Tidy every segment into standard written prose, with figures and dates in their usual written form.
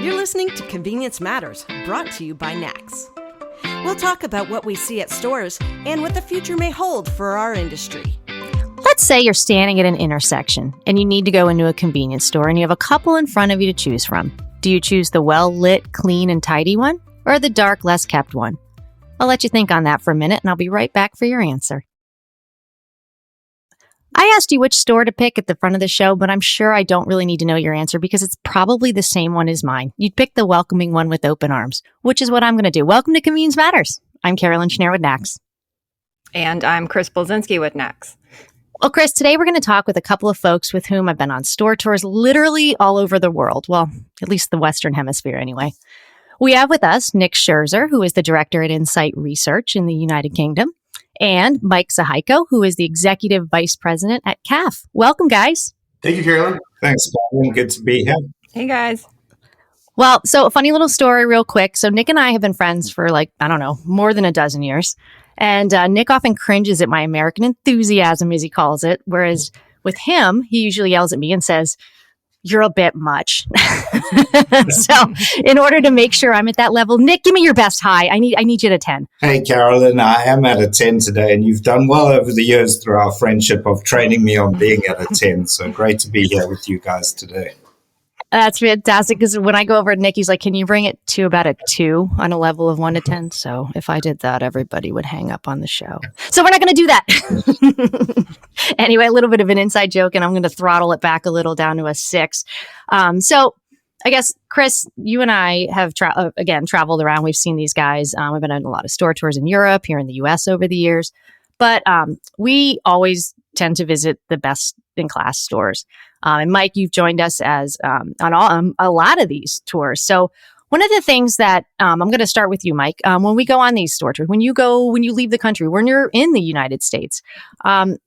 You're listening to Convenience Matters, brought to you by NACS. We'll talk about what we see at stores and what the future may hold for our industry. Let's say you're standing at an intersection and you need to go into a convenience store and you have a couple in front of you to choose from. Do you choose the well-lit, clean, and tidy one or the dark, less kept one? I'll let you think on that for a minute and I'll be right back for your answer. I asked you which store to pick at the front of the show, but I'm sure I don't really need to know your answer because it's probably the same one as mine. You'd pick the welcoming one with open arms, which is what I'm going to do. Welcome to Convenience Matters. I'm Carolyn Schnare with NACS. And I'm Chris Blasinsky with NACS. Well, Chris, today we're going to talk with a couple of folks with whom I've been on store tours literally all over the world. Well, at least the Western Hemisphere anyway. We have with us Nick Scherzer, who is the director at Insight Research in the United Kingdom, and Mike Zahajko, who is the executive vice president at CAF. Welcome, guys. Thank you, Carolyn. Thanks, Carolyn. Good to be here. Hey, guys. Well, so a funny little story real quick. So Nick and I have been friends for more than a dozen years. And Nick often cringes at my American enthusiasm, as he calls it. Whereas with him, he usually yells at me and says, "You're a bit much." So in order to make sure I'm at that level, Nick, give me your best high. I need you at a 10. Hey, Carolyn, I am at a 10 today, and you've done well over the years through our friendship of training me on being at a 10. So great to be here with you guys today. That's fantastic, because when I go over to Nick, he's like, can you bring it to about a 2 on a level of 1 to 10? So if I did that, everybody would hang up on the show. So we're not going to do that. Anyway, a little bit of an inside joke, and I'm going to throttle it back a little down to a 6. So I guess, Chris, you and I have traveled around. We've seen these guys. We've been on a lot of store tours in Europe, here in the U.S. over the years. But we always tend to visit the best in class stores. And Mike, you've joined us as on a lot of these tours. So one of the things that I'm going to start with you, Mike, when we go on these store tours, when you leave the country, when you're in the United States,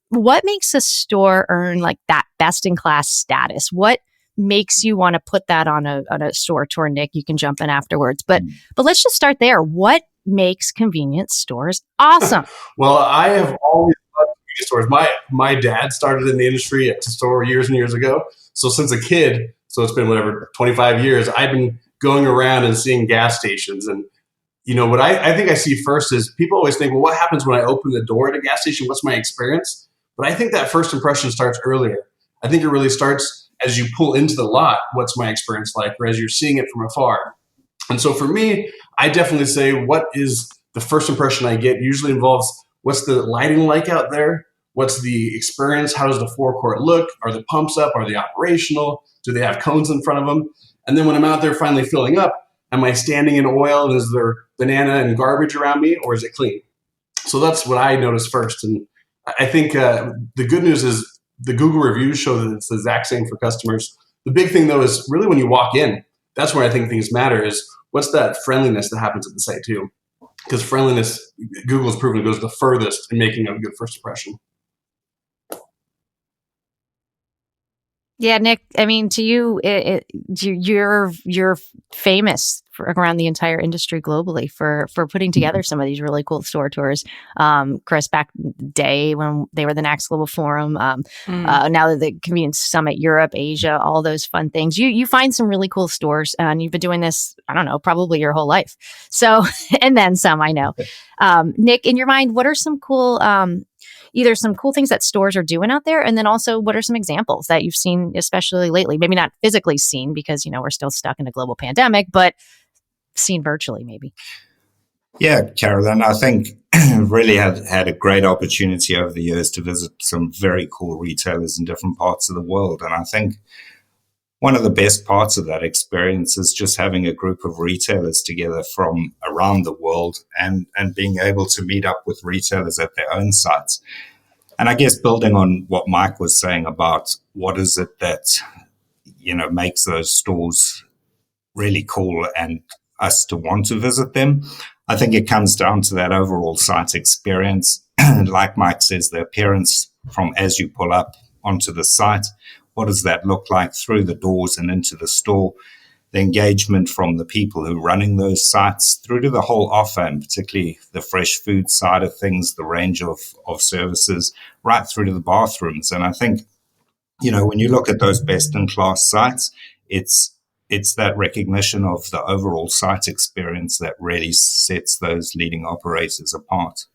what makes a store earn like that best in class status? What makes you want to put that on a store tour? Nick, you can jump in afterwards, but let's just start there. What makes convenience stores awesome? Well, I have always loved convenience stores. My dad started in the industry at a store years and years ago. So since a kid, so it's been 25 years, I've been going around and seeing gas stations. And, what I think I see first is people always think, well, what happens when I open the door at a gas station? What's my experience? But I think that first impression starts earlier. I think it really starts as you pull into the lot. What's my experience like? Or as you're seeing it from afar. And so for me, I definitely say, what is the first impression I get? Usually involves, what's the lighting like out there? What's the experience? How does the forecourt look? Are the pumps up? Are they operational? Do they have cones in front of them? And then when I'm out there finally filling up, am I standing in oil and is there banana and garbage around me, or is it clean? So that's what I notice first. And I think the good news is the Google reviews show that it's the exact same for customers. The big thing, though, is really when you walk in, that's where I think things matter, is what's that friendliness that happens at the site too? Because friendliness, Google's proven, goes the furthest in making a good first impression. Yeah, Nick, I mean, to you, you're famous around the entire industry globally for putting together some of these really cool store tours. Chris, back in the day when they were the NACS Global Forum, now that the Convenience Summit, Europe, Asia, all those fun things. You find some really cool stores, and you've been doing this, I don't know, probably your whole life. So, and then some, I know. Nick, in your mind, what are some cool either some cool things that stores are doing out there, and then also what are some examples that you've seen, especially lately? Maybe not physically seen because, we're still stuck in a global pandemic, but seen virtually maybe. Yeah, Carolyn, I think really had a great opportunity over the years to visit some very cool retailers in different parts of the world. And I think one of the best parts of that experience is just having a group of retailers together from around the world and being able to meet up with retailers at their own sites. And I guess building on what Mike was saying about what is it that, makes those stores really cool and us to want to visit them, I think it comes down to that overall site experience. Like Mike says, the appearance from as you pull up onto the site, what does that look like through the doors and into the store? The engagement from the people who are running those sites through to the whole offer, and particularly the fresh food side of things, the range of services, right through to the bathrooms. And I think, when you look at those best-in-class sites, it's it's that recognition of the overall site experience that really sets those leading operators apart.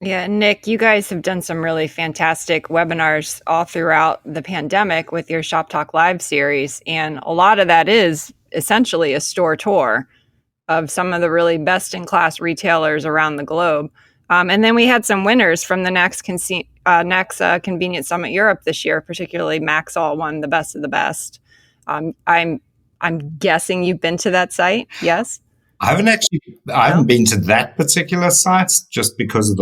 Yeah, Nick, you guys have done some really fantastic webinars all throughout the pandemic with your Shop Talk Live series. And a lot of that is essentially a store tour of some of the really best in class retailers around the globe. And then we had some winners from the NACS Convenience Summit Europe this year, particularly Maxall won the best of the best. I'm guessing you've been to that site, yes? I haven't been to that particular site just because of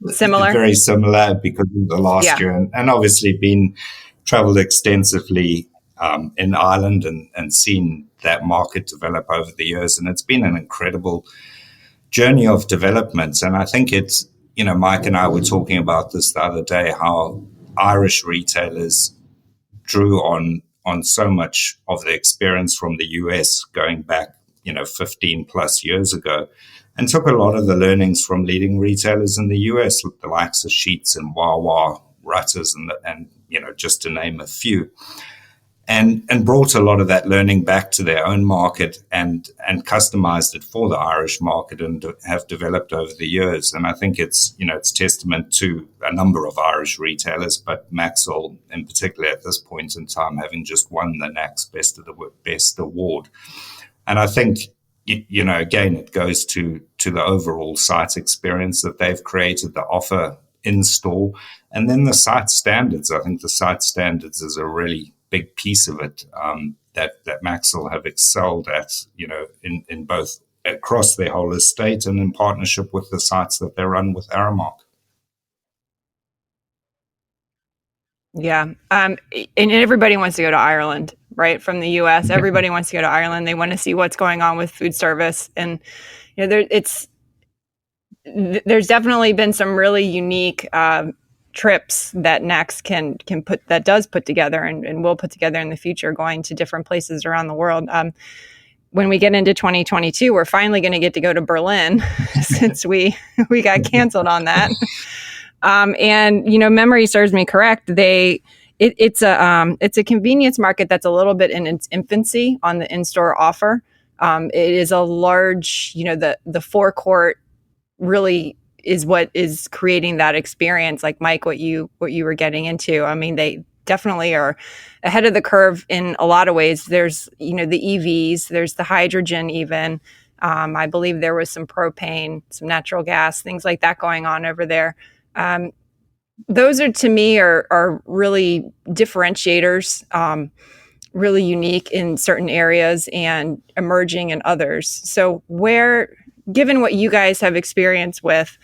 very similar because of the last year, and obviously traveled extensively in Ireland and seen that market develop over the years, and it's been an incredible journey of development. And I think it's, Mike and I were talking about this the other day, how Irish retailers drew on so much of the experience from the US going back 15 plus years ago, and took a lot of the learnings from leading retailers in the US, the likes of Sheetz and Wawa, Rutters, and just to name a few, and brought a lot of that learning back to their own market and customized it for the Irish market and have developed over the years. And I think it's testament to a number of Irish retailers, but Maxall in particular at this point in time, having just won the NACS Best Award. And I think, again, it goes to the overall site experience that they've created, the offer in store, and then the site standards. I think the site standards is a really big piece of it that Maxall have excelled at, in both across their whole estate and in partnership with the sites that they run with Aramark. Yeah. And everybody wants to go to Ireland, right? From the US, everybody wants to go to Ireland. They want to see what's going on with food service. And, there's definitely been some really unique trips that NACS does put together and will put together in the future, going to different places around the world. When we get into 2022, we're finally going to get to go to Berlin since we got canceled on that. And memory serves me correct. It's a convenience market that's a little bit in its infancy on the in-store offer. It is a large, the forecourt really is what is creating that experience. Like Mike, what you were getting into. I mean, they definitely are ahead of the curve in a lot of ways. There's, the EVs, there's the hydrogen even. I believe there was some propane, some natural gas, things like that going on over there. Those are, to me, are really differentiators, really unique in certain areas and emerging in others. So given what you guys have experience with,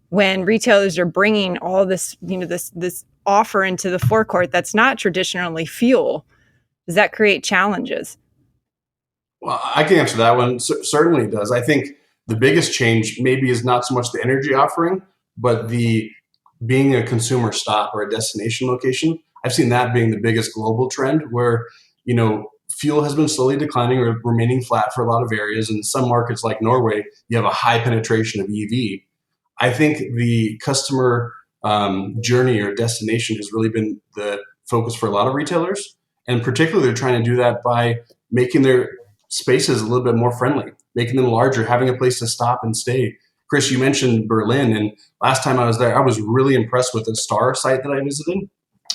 when retailers are bringing all this, this offer into the forecourt that's not traditionally fuel, does that create challenges? Well, I can answer that one. Certainly it does. I think the biggest change maybe is not so much the energy offering, but the being a consumer stop or a destination location. I've seen that being the biggest global trend where, fuel has been slowly declining or remaining flat for a lot of areas. In some markets like Norway, you have a high penetration of EV. I think the customer journey or destination has really been the focus for a lot of retailers. And particularly they're trying to do that by making their spaces a little bit more friendly, making them larger, having a place to stop and stay. Chris, you mentioned Berlin, and last time I was there, I was really impressed with the SPAR site that I visited.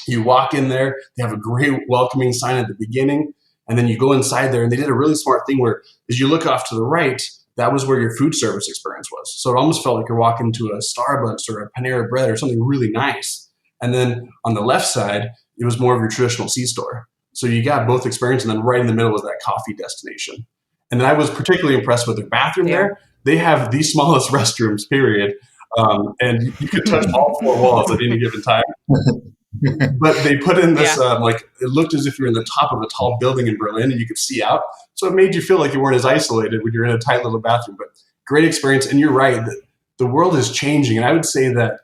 You walk in there, they have a great welcoming sign at the beginning, and then you go inside there, and they did a really smart thing where as you look off to the right, that was where your food service experience was. So it almost felt like you're walking to a Starbucks or a Panera Bread or something really nice. And then on the left side, it was more of your traditional C-store. So you got both experience, and then right in the middle was that coffee destination. And then I was particularly impressed with their bathroom there. They have the smallest restrooms, period. And you could touch all four walls at any given time. But they put in this, it looked as if you were in the top of a tall building in Berlin and you could see out. So it made you feel like you weren't as isolated when you're in a tight little bathroom. But great experience. And you're right, the world is changing. And I would say that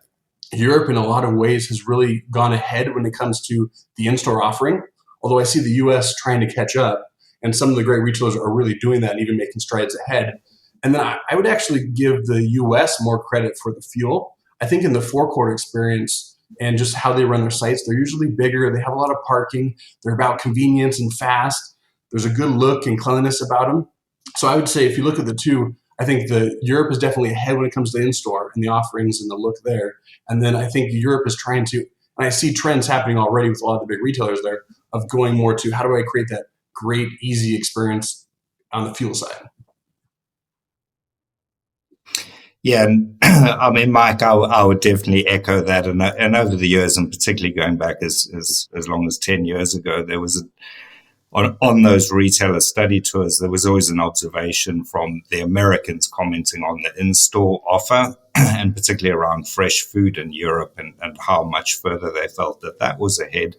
Europe in a lot of ways has really gone ahead when it comes to the in-store offering. Although I see the US trying to catch up. And some of the great retailers are really doing that and even making strides ahead. And then I would actually give the US more credit for the fuel. I think in the forecourt experience and just how they run their sites, they're usually bigger. They have a lot of parking. They're about convenience and fast. There's a good look and cleanliness about them. So I would say if you look at the two, I think Europe is definitely ahead when it comes to in-store and the offerings and the look there. And then I think Europe is trying to, and I see trends happening already with a lot of the big retailers there, of going more to how do I create that great, easy experience on the fuel side. Yeah, and I mean, Mike, I would definitely echo that. And over the years, and particularly going back as long as 10 years ago, there was on those retailer study tours, there was always an observation from the Americans commenting on the in-store offer, and particularly around fresh food in Europe and how much further they felt that was ahead.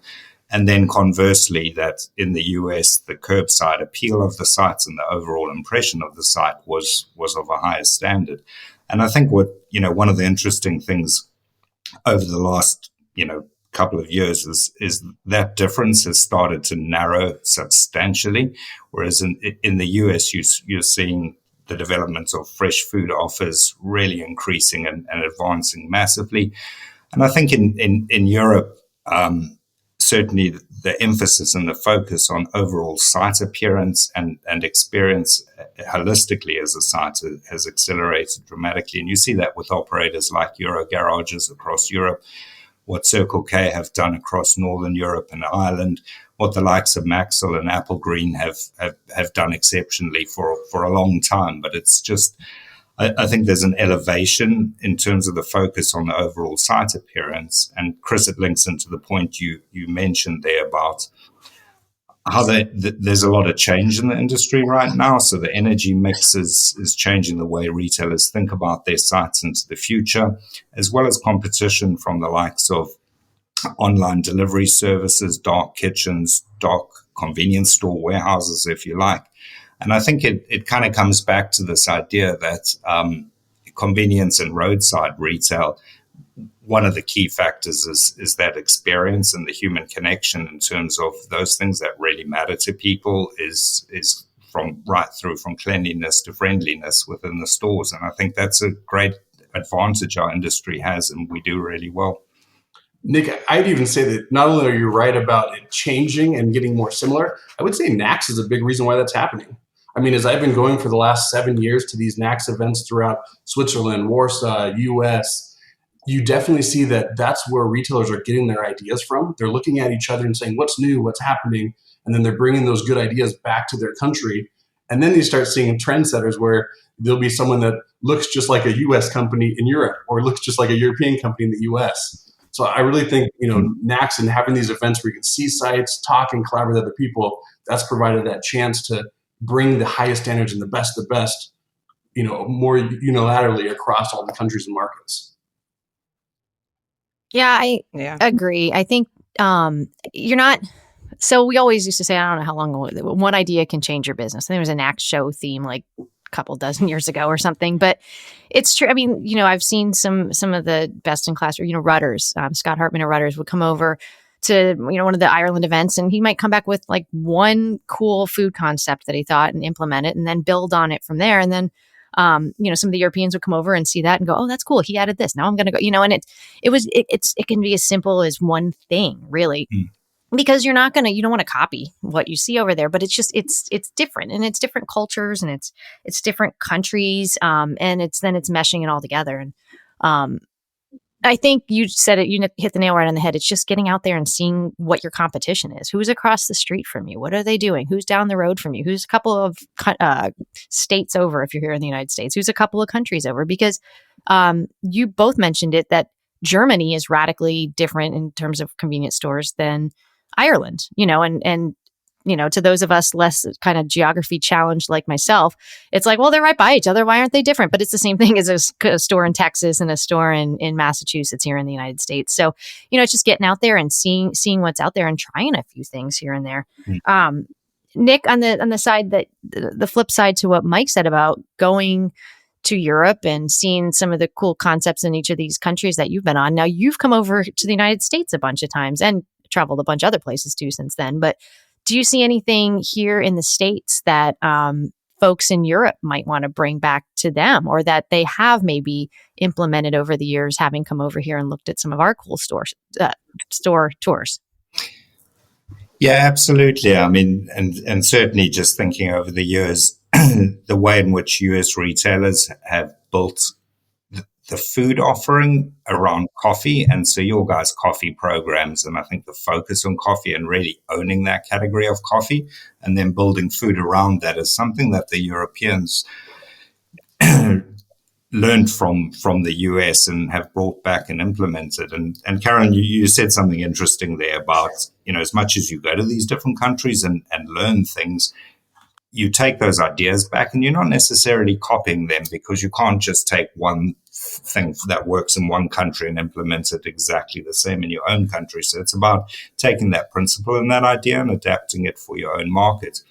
And then conversely, that in the US, the curbside appeal of the sites and the overall impression of the site was of a higher standard. And I think one of the interesting things over the last, couple of years is that difference has started to narrow substantially. Whereas in the US, you're seeing the development of fresh food offers really increasing and advancing massively. And I think in Europe, certainly the emphasis and the focus on overall site appearance and experience holistically as a site has accelerated dramatically. And you see that with operators like Euro Garages across Europe, what Circle K have done across Northern Europe and Ireland, what the likes of Maxwell and Apple Green have done exceptionally for a long time. But it's just, I think there's an elevation in terms of the focus on the overall site appearance. And Chris, it links into the point you mentioned there about how there's a lot of change in the industry right now. So the energy mix is changing the way retailers think about their sites into the future, as well as competition from the likes of online delivery services, dark kitchens, dark convenience store warehouses, if you like. And I think it kind of comes back to this idea that convenience and roadside retail, one of the key factors is that experience and the human connection in terms of those things that really matter to people is from right through from cleanliness to friendliness within the stores. And I think that's a great advantage our industry has, and we do really well. Nick, I'd even say that not only are you right about it changing and getting more similar, I would say NACS is a big reason why that's happening. I mean, as I've been going for the last 7 years to these NACS events throughout Switzerland, Warsaw, US, you definitely see that that's where retailers are getting their ideas from. They're looking at each other and saying, what's new, what's happening? And then they're bringing those good ideas back to their country. And then you start seeing trendsetters where there'll be someone that looks just like a US company in Europe or looks just like a European company in the US. So I really think, NACS and having these events where you can see sites, talk and collaborate with other people, that's provided that chance to bring the highest standards and the best, more unilaterally across all the countries and markets. Yeah, I agree. I think you're not. So we always used to say, I don't know how long ago, one idea can change your business. I think there was a NACS show theme like a couple dozen years ago or something. But it's true. I mean, I've seen some of the best in class, Rudders. Scott Hartman of Rudders would come over to one of the Ireland events, and he might come back with like one cool food concept that he thought and implement it, and then build on it from there. And then some of the Europeans would come over and see that and go, oh, that's cool. He added this. Now I'm going to go, and it can be as simple as one thing really, because you don't want to copy what you see over there, but it's just, it's different, and it's different cultures, and it's different countries. And it's meshing it all together. And, I think you said it, you hit the nail right on the head. It's just getting out there and seeing what your competition is. Who's across the street from you? What are they doing? Who's down the road from you? Who's a couple of states over if you're here in the United States? Who's a couple of countries over? Because you both mentioned it, that Germany is radically different in terms of convenience stores than Ireland, and to those of us less kind of geography challenged like myself, it's like, well, they're right by each other. Why aren't they different? But it's the same thing as a store in Texas and a store in Massachusetts here in the United States. So, it's just getting out there and seeing what's out there and trying a few things here and there. Nick, on the side that the flip side to what Mike said about going to Europe and seeing some of the cool concepts in each of these countries that you've been on. Now you've come over to the United States a bunch of times and traveled a bunch of other places too since then, but do you see anything here in the States that folks in Europe might want to bring back to them, or that they have maybe implemented over the years, having come over here and looked at some of our cool store tours? Yeah, absolutely. I mean, and certainly just thinking over the years, the way in which US retailers have built the food offering around coffee. And so your guys' coffee programs, and I think the focus on coffee and really owning that category of coffee and then building food around that is something that the Europeans learned from the US and have brought back and implemented. And Carolyn, you said something interesting there about, as much as you go to these different countries and learn things, you take those ideas back and you're not necessarily copying them, because you can't just take one thing that works in one country and implement it exactly the same in your own country. So it's about taking that principle and that idea and adapting it for your own market.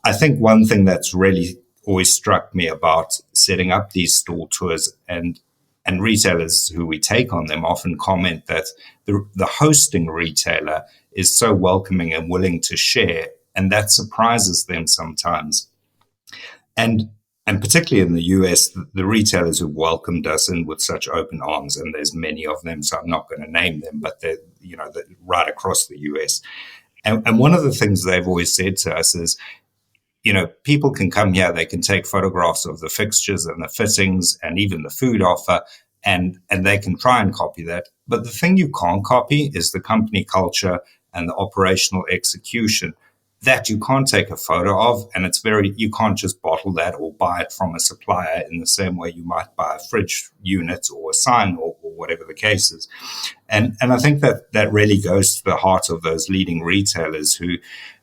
I think one thing that's really always struck me about setting up these store tours, and retailers who we take on them often comment that the hosting retailer is so welcoming and willing to share, and that surprises them sometimes. And particularly in the US, the retailers who welcomed us in with such open arms, and there's many of them, so I'm not going to name them, but they're right across the US. And one of the things they've always said to us is, people can come here, they can take photographs of the fixtures and the fittings and even the food offer, and they can try and copy that. But the thing you can't copy is the company culture and the operational execution that you can't take a photo of. And you can't just bottle that or buy it from a supplier in the same way you might buy a fridge unit or a sign or whatever the case is. And I think that really goes to the heart of those leading retailers who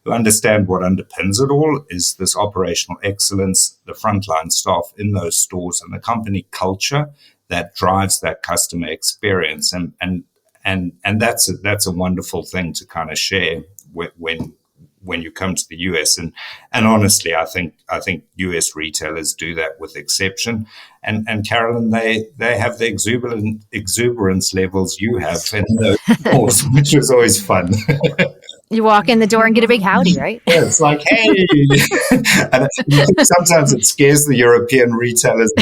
understand what underpins it all is this operational excellence, the frontline staff in those stores, and the company culture that drives that customer experience. And that's a wonderful thing to kind of share when you come to the US. And honestly, I think US retailers do that with exception. And Carolyn, they have the exuberance levels you have in those stores, which is always fun. You walk in the door and get a big howdy, right? Yeah, it's like, hey. And sometimes it scares the European retailers.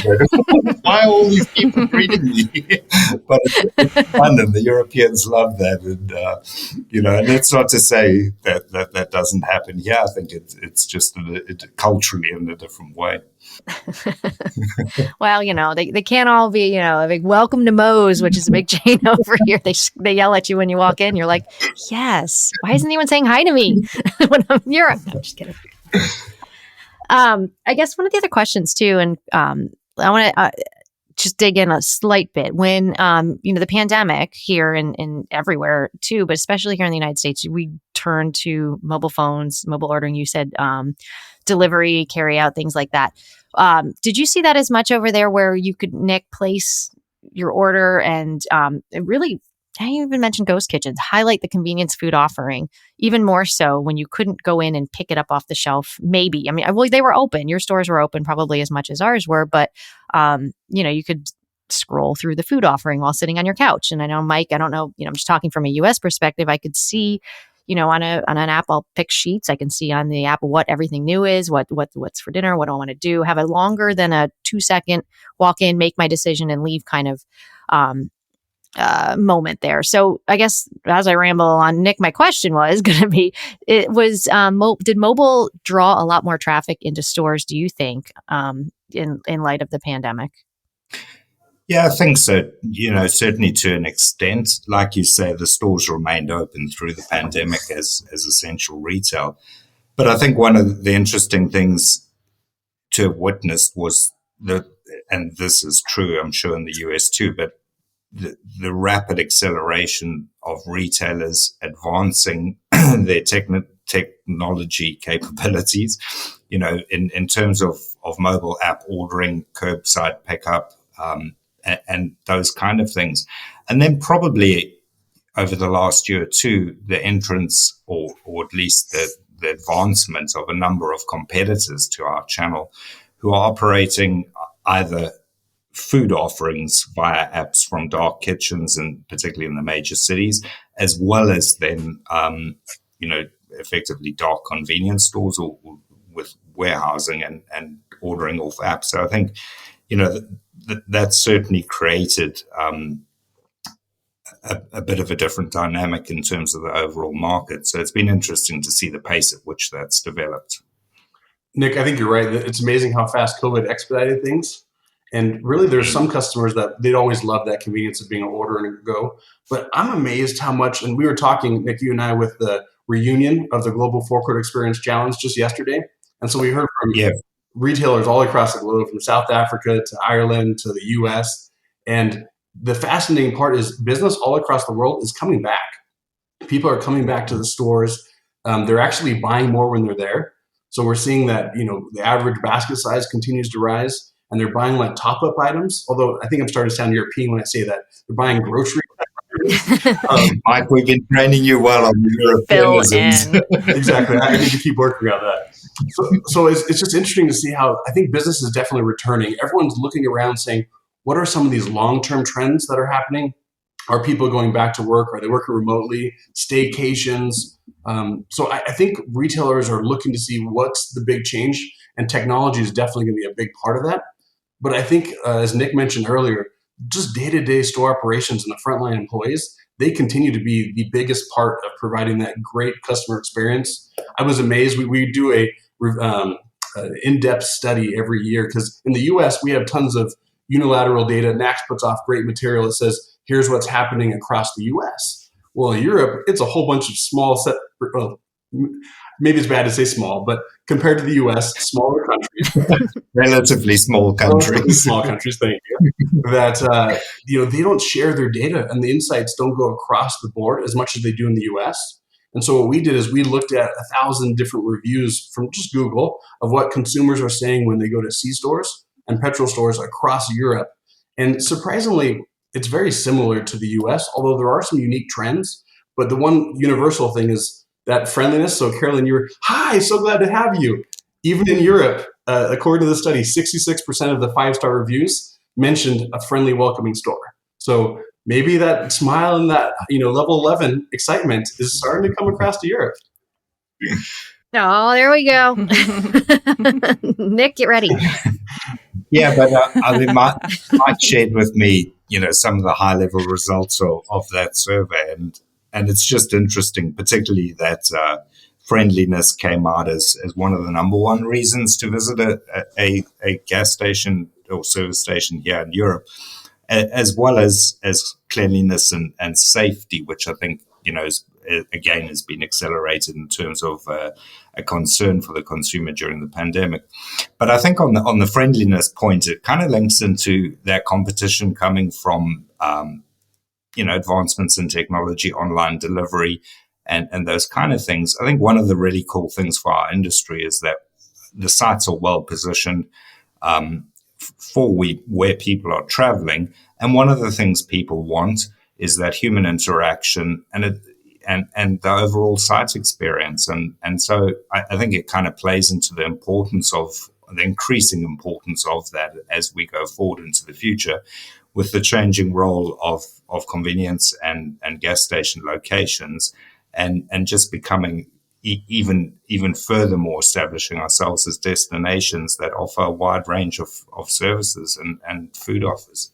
Why are all these people greeting me? But it's fun, and the Europeans love that. And, and that's not to say that doesn't happen here. I think it's just culturally in a different way. Well, they can't all be, a big welcome to Moe's, which is a big chain over here. They yell at you when you walk in. You're like, yes. Why isn't anyone saying hi to me when I'm in Europe? No, I'm just kidding. I guess one of the other questions too, and I want to just dig in a slight bit when, the pandemic here and everywhere too, but especially here in the United States, we turned to mobile phones, mobile ordering. You said delivery, carry out, things like that. Did you see that as much over there where you could, Nick, place your order and it really, I even mentioned ghost kitchens, highlight the convenience food offering, even more so when you couldn't go in and pick it up off the shelf? Maybe. I mean, well, they were open. Your stores were open probably as much as ours were, but, you could scroll through the food offering while sitting on your couch. And I know, Mike, I don't know, I'm just talking from a US perspective, I could see, on an app, I'll pick sheets. I can see on the app what everything new is, what's for dinner, what do I want to do, have a longer than a 2-second walk in, make my decision and leave kind of moment there. So I guess as I ramble on, Nick, my question was going to be, did mobile draw a lot more traffic into stores, do you think, in light of the pandemic? Yeah, I think so. Certainly to an extent. Like you say, the stores remained open through the pandemic as essential retail. But I think one of the interesting things to have witnessed was and this is true, I'm sure, in the US too, but the rapid acceleration of retailers advancing their technology capabilities, in terms of mobile app ordering, curbside pickup, and those kind of things. And then probably over the last year or two, the entrance or at least the advancement of a number of competitors to our channel who are operating either food offerings via apps from dark kitchens, and particularly in the major cities, as well as then, effectively dark convenience stores or with warehousing and ordering off apps. So I think, that's certainly created a bit of a different dynamic in terms of the overall market. So it's been interesting to see the pace at which that's developed. Nick, I think you're right. It's amazing how fast COVID expedited things. And really, there's some customers that they'd always love that convenience of being an order and go. But I'm amazed how much, and we were talking, Nick, you and I, with the reunion of the Global Forecourt Experience Challenge just yesterday. And so we heard from retailers all across the globe, from South Africa to Ireland to the US. And the fascinating part is business all across the world is coming back. People are coming back to the stores. They're actually buying more when they're there. So we're seeing that, the average basket size continues to rise, and they're buying like top-up items. Although I think I'm starting to sound European when I say that. They're buying grocery items. Mike, we've been training you well on the Europeanisms. Exactly. I need to keep working on that. So it's just interesting to see how I think business is definitely returning. Everyone's looking around saying, what are some of these long-term trends that are happening? Are people going back to work? Are they working remotely? Staycations? So I think retailers are looking to see what's the big change, and technology is definitely going to be a big part of that. But I think, as Nick mentioned earlier, just day-to-day store operations and the frontline employees, they continue to be the biggest part of providing that great customer experience. I was amazed. We do a in-depth study every year because in the U.S., we have tons of unilateral data. NACS puts off great material that says, here's what's happening across the U.S. Well, in Europe, it's a whole bunch of small set. Well, maybe it's bad to say small, but compared to the U.S., smaller countries, relatively small countries, thank you. That they don't share their data, and the insights don't go across the board as much as they do in the U.S. And so what we did is we looked at 1,000 different reviews from just Google of what consumers are saying when they go to C-stores and petrol stores across Europe. And surprisingly, it's very similar to the US, although there are some unique trends. But the one universal thing is that friendliness. So Carolyn, hi, so glad to have you. Even in Europe, according to the study, 66% of the 5-star reviews mentioned a friendly, welcoming store. So maybe that smile and that level 11 excitement is starting to come across to Europe. Oh, there we go. Nick, get ready. Yeah, but Mike shared with me, some of the high-level results of that survey, and it's just interesting, particularly that friendliness came out as one of the number one reasons to visit a gas station or service station here in Europe, as well as cleanliness and safety, which I think again has been accelerated in terms of a concern for the consumer during the pandemic. But I think on the friendliness point, it kind of links into that competition coming from advancements in technology, online delivery, and those kind of things. I think one of the really cool things for our industry is that the sites are well positioned for where people are traveling, and one of the things people want is that human interaction and the overall site experience. And so I think it kind of plays into the increasing importance of that as we go forward into the future with the changing role of convenience and gas station locations and just becoming even furthermore establishing ourselves as destinations that offer a wide range of services and food offers.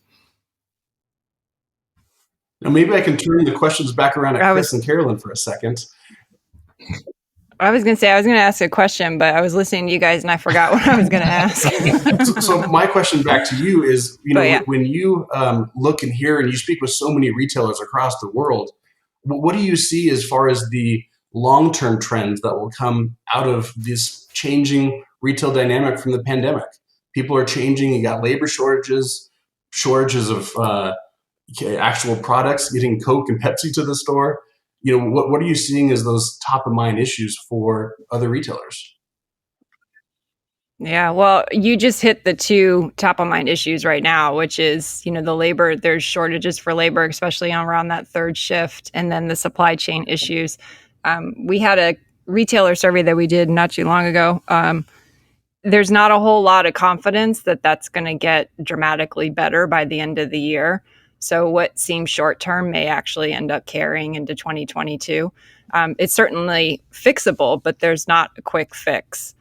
Now, maybe I can turn the questions back around at Chris and Carolyn for a second. I was going to say, I was going to ask a question, but I was listening to you guys and I forgot what I was going to ask. So my question back to you is, when you look and hear and you speak with so many retailers across the world, what do you see as far as the long-term trends that will come out of this changing retail dynamic from the pandemic? People are changing. You got labor shortages of actual products, getting Coke and Pepsi to the store. What are you seeing as those top of mind issues for other retailers? Yeah, well, you just hit the two top of mind issues right now, which is, the labor. There's shortages for labor, especially around that third shift, and then the supply chain issues. We had a retailer survey that we did not too long ago. There's not a whole lot of confidence that that's going to get dramatically better by the end of the year. So what seems short term may actually end up carrying into 2022. It's certainly fixable, but there's not a quick fix.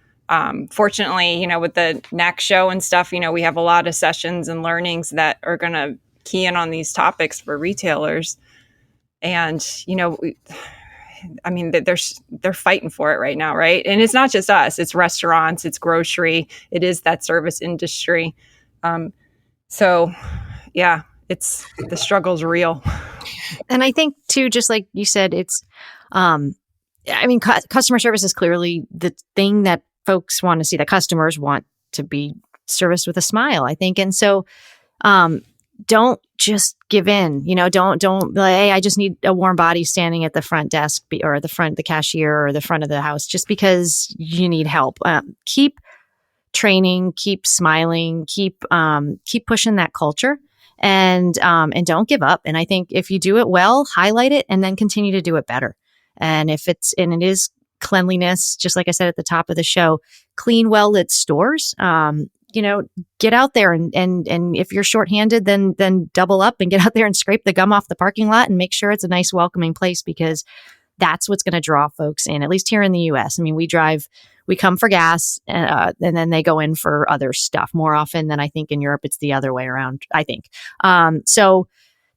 Fortunately, with the NACS show and stuff, we have a lot of sessions and learnings that are going to key in on these topics for retailers. And, I mean, they're fighting for it right now, right? And it's not just us; it's restaurants, it's grocery, it is that service industry. So, yeah, it's the struggle's real. And I think too, just like you said, it's, I mean, customer service is clearly the thing that folks want to see. That customers want to be serviced with a smile, I think, and so. Don't just give in, don't be like, hey, I just need a warm body standing at the front desk or the cashier or the front of the house just because you need help. Keep training, keep smiling, keep pushing that culture and don't give up. And I think if you do it well, highlight it and then continue to do it better. And it is cleanliness, just like I said at the top of the show, clean, well-lit stores. Get out there and if you're shorthanded, then double up and get out there and scrape the gum off the parking lot and make sure it's a nice, welcoming place because that's what's going to draw folks in, at least here in the US. I mean, we come for gas and then they go in for other stuff more often than I think in Europe. It's the other way around, I think. So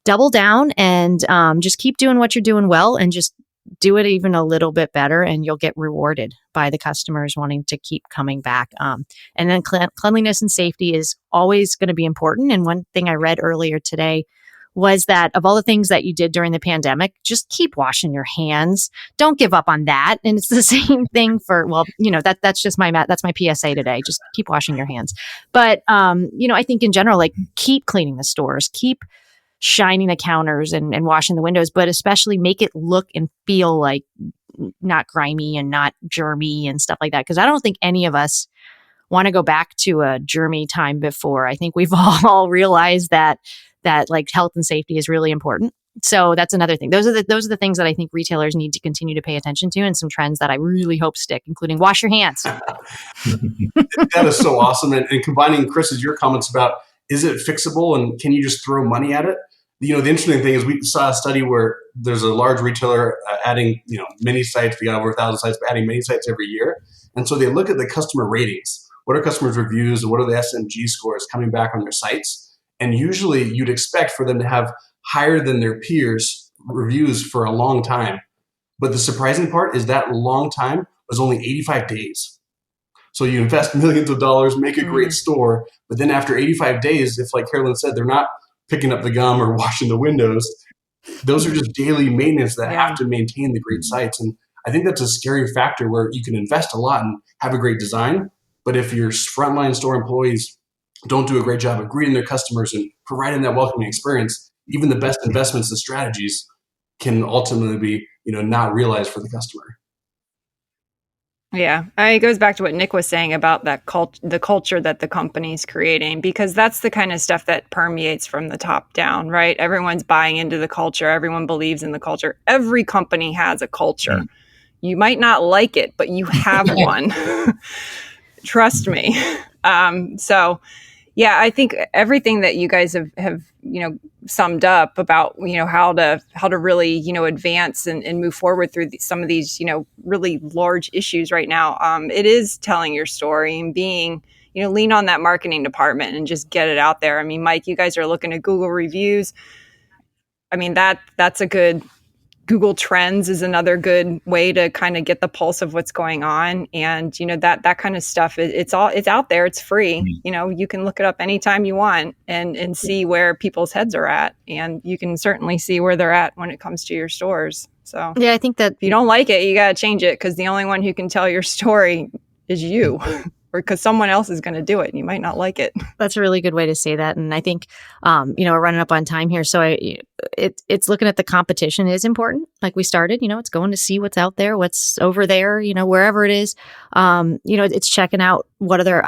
double down and just keep doing what you're doing well and just do it even a little bit better and you'll get rewarded by the customers wanting to keep coming back. And then cleanliness and safety is always going to be important. And one thing I read earlier today was that of all the things that you did during the pandemic, just keep washing your hands. Don't give up on that. And it's the same thing for, that's just that's my PSA today. Just keep washing your hands. But, I think in general, like keep cleaning the stores, keep shining the counters and washing the windows, but especially make it look and feel like not grimy and not germy and stuff like that. Because I don't think any of us want to go back to a germy time before. I think we've all realized that like health and safety is really important. So that's another thing. Those are the things that I think retailers need to continue to pay attention to, and some trends that I really hope stick, including wash your hands. That is so awesome. And combining Chris's your comments about is it fixable and can you just throw money at it? The interesting thing is we saw a study where there's a large retailer adding, many sites. We got over 1,000 sites, but adding many sites every year. And so they look at the customer ratings. What are customers' reviews? And what are the SMG scores coming back on their sites? And usually you'd expect for them to have higher than their peers reviews for a long time. But the surprising part is that long time was only 85 days. So you invest millions of dollars, make a great store, but then after 85 days, if like Carolyn said, they're not picking up the gum or washing the windows, those are just daily maintenance that have to maintain the great sites. And I think that's a scary factor where you can invest a lot and have a great design, but if your frontline store employees don't do a great job of greeting their customers and providing that welcoming experience, even the best investments and strategies can ultimately be, not realized for the customer. Yeah, it goes back to what Nick was saying about that the culture that the company's creating, because that's the kind of stuff that permeates from the top down, right? Everyone's buying into the culture. Everyone believes in the culture. Every company has a culture. You might not like it, but you have one. Trust me. So, yeah, I think everything that you guys have summed up about how to really advance and move forward through some of these really large issues right now. It is telling your story and being lean on that marketing department and just get it out there. I mean, Mike, you guys are looking at Google reviews. I mean that's a good. Google Trends is another good way to kind of get the pulse of what's going on. And, that kind of stuff, it's out there. It's free. You can look it up anytime you want and see where people's heads are at. And you can certainly see where they're at when it comes to your stores. So yeah, I think that if you don't like it, you got to change it because the only one who can tell your story is you. Or because someone else is going to do it and you might not like it. That's a really good way to say that. And I think, we're running up on time here. So it's looking at the competition is important. Like we started, it's going to see what's out there, what's over there, wherever it is. It's checking out what other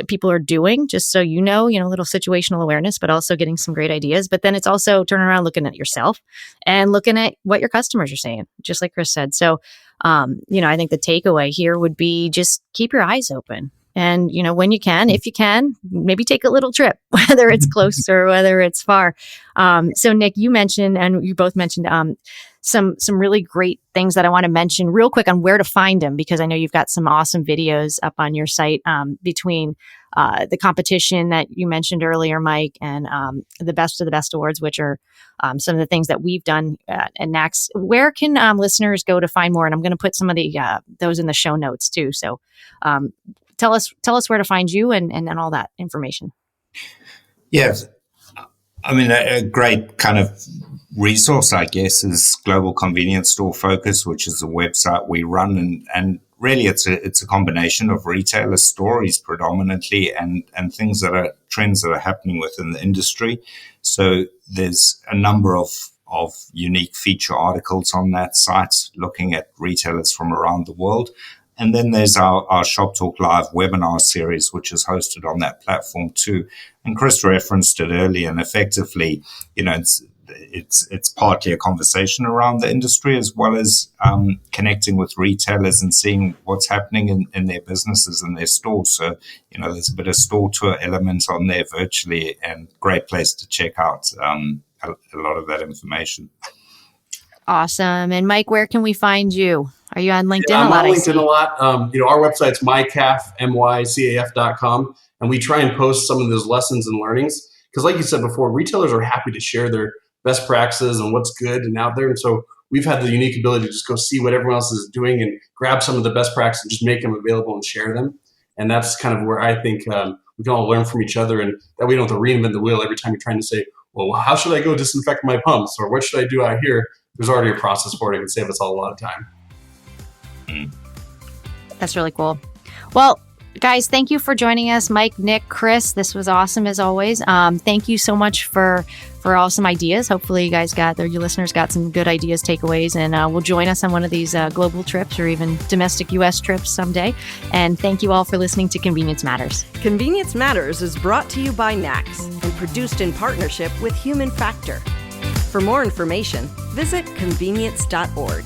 people are doing, just so a little situational awareness, but also getting some great ideas. But then it's also turning around, looking at yourself and looking at what your customers are saying, just like Chris said. So, I think the takeaway here would be just keep your eyes open. And, when you can, if you can, maybe take a little trip, whether it's close or whether it's far. So Nick, you mentioned, and you both mentioned, some really great things that I want to mention real quick on where to find them, because I know you've got some awesome videos up on your site between the competition that you mentioned earlier, Mike, and the Best of the Best Awards, which are some of the things that we've done at NACS. Where can listeners go to find more? And I'm going to put some of the those in the show notes too. So tell us where to find you and all that information. Yes. I mean, a great kind of resource, I guess, is Global Convenience Store Focus, which is a website we run, and really it's a combination of retailer stories predominantly and things that are trends that are happening within the industry. So there's a number of unique feature articles on that site looking at retailers from around the world. And then there's our Shop Talk Live webinar series, which is hosted on that platform too. And Chris referenced it earlier, and effectively, it's partly a conversation around the industry as well as connecting with retailers and seeing what's happening in their businesses and their stores. So, there's a bit of store tour element on there virtually, and great place to check out a lot of that information. Awesome. And Mike, where can we find you? Are you on LinkedIn I'm a lot? on LinkedIn a lot. Our website's mycaf.com, and we try and post some of those lessons and learnings. Because like you said before, retailers are happy to share their best practices and what's good and out there. And so we've had the unique ability to just go see what everyone else is doing and grab some of the best practices and just make them available and share them. And that's kind of where I think we can all learn from each other, and that we don't have to reinvent the wheel every time you're trying to say, well, how should I go disinfect my pumps? Or what should I do out here? There's already a process for it. It can save us all a lot of time. That's really cool. Well, guys, thank you for joining us. Mike, Nick, Chris, this was awesome as always. Thank you so much for awesome ideas. Hopefully you guys your listeners got some good ideas, takeaways, and will join us on one of these global trips or even domestic U.S. trips someday. And thank you all for listening to Convenience Matters. Convenience Matters is brought to you by NACS and produced in partnership with Human Factor. For more information, visit convenience.org.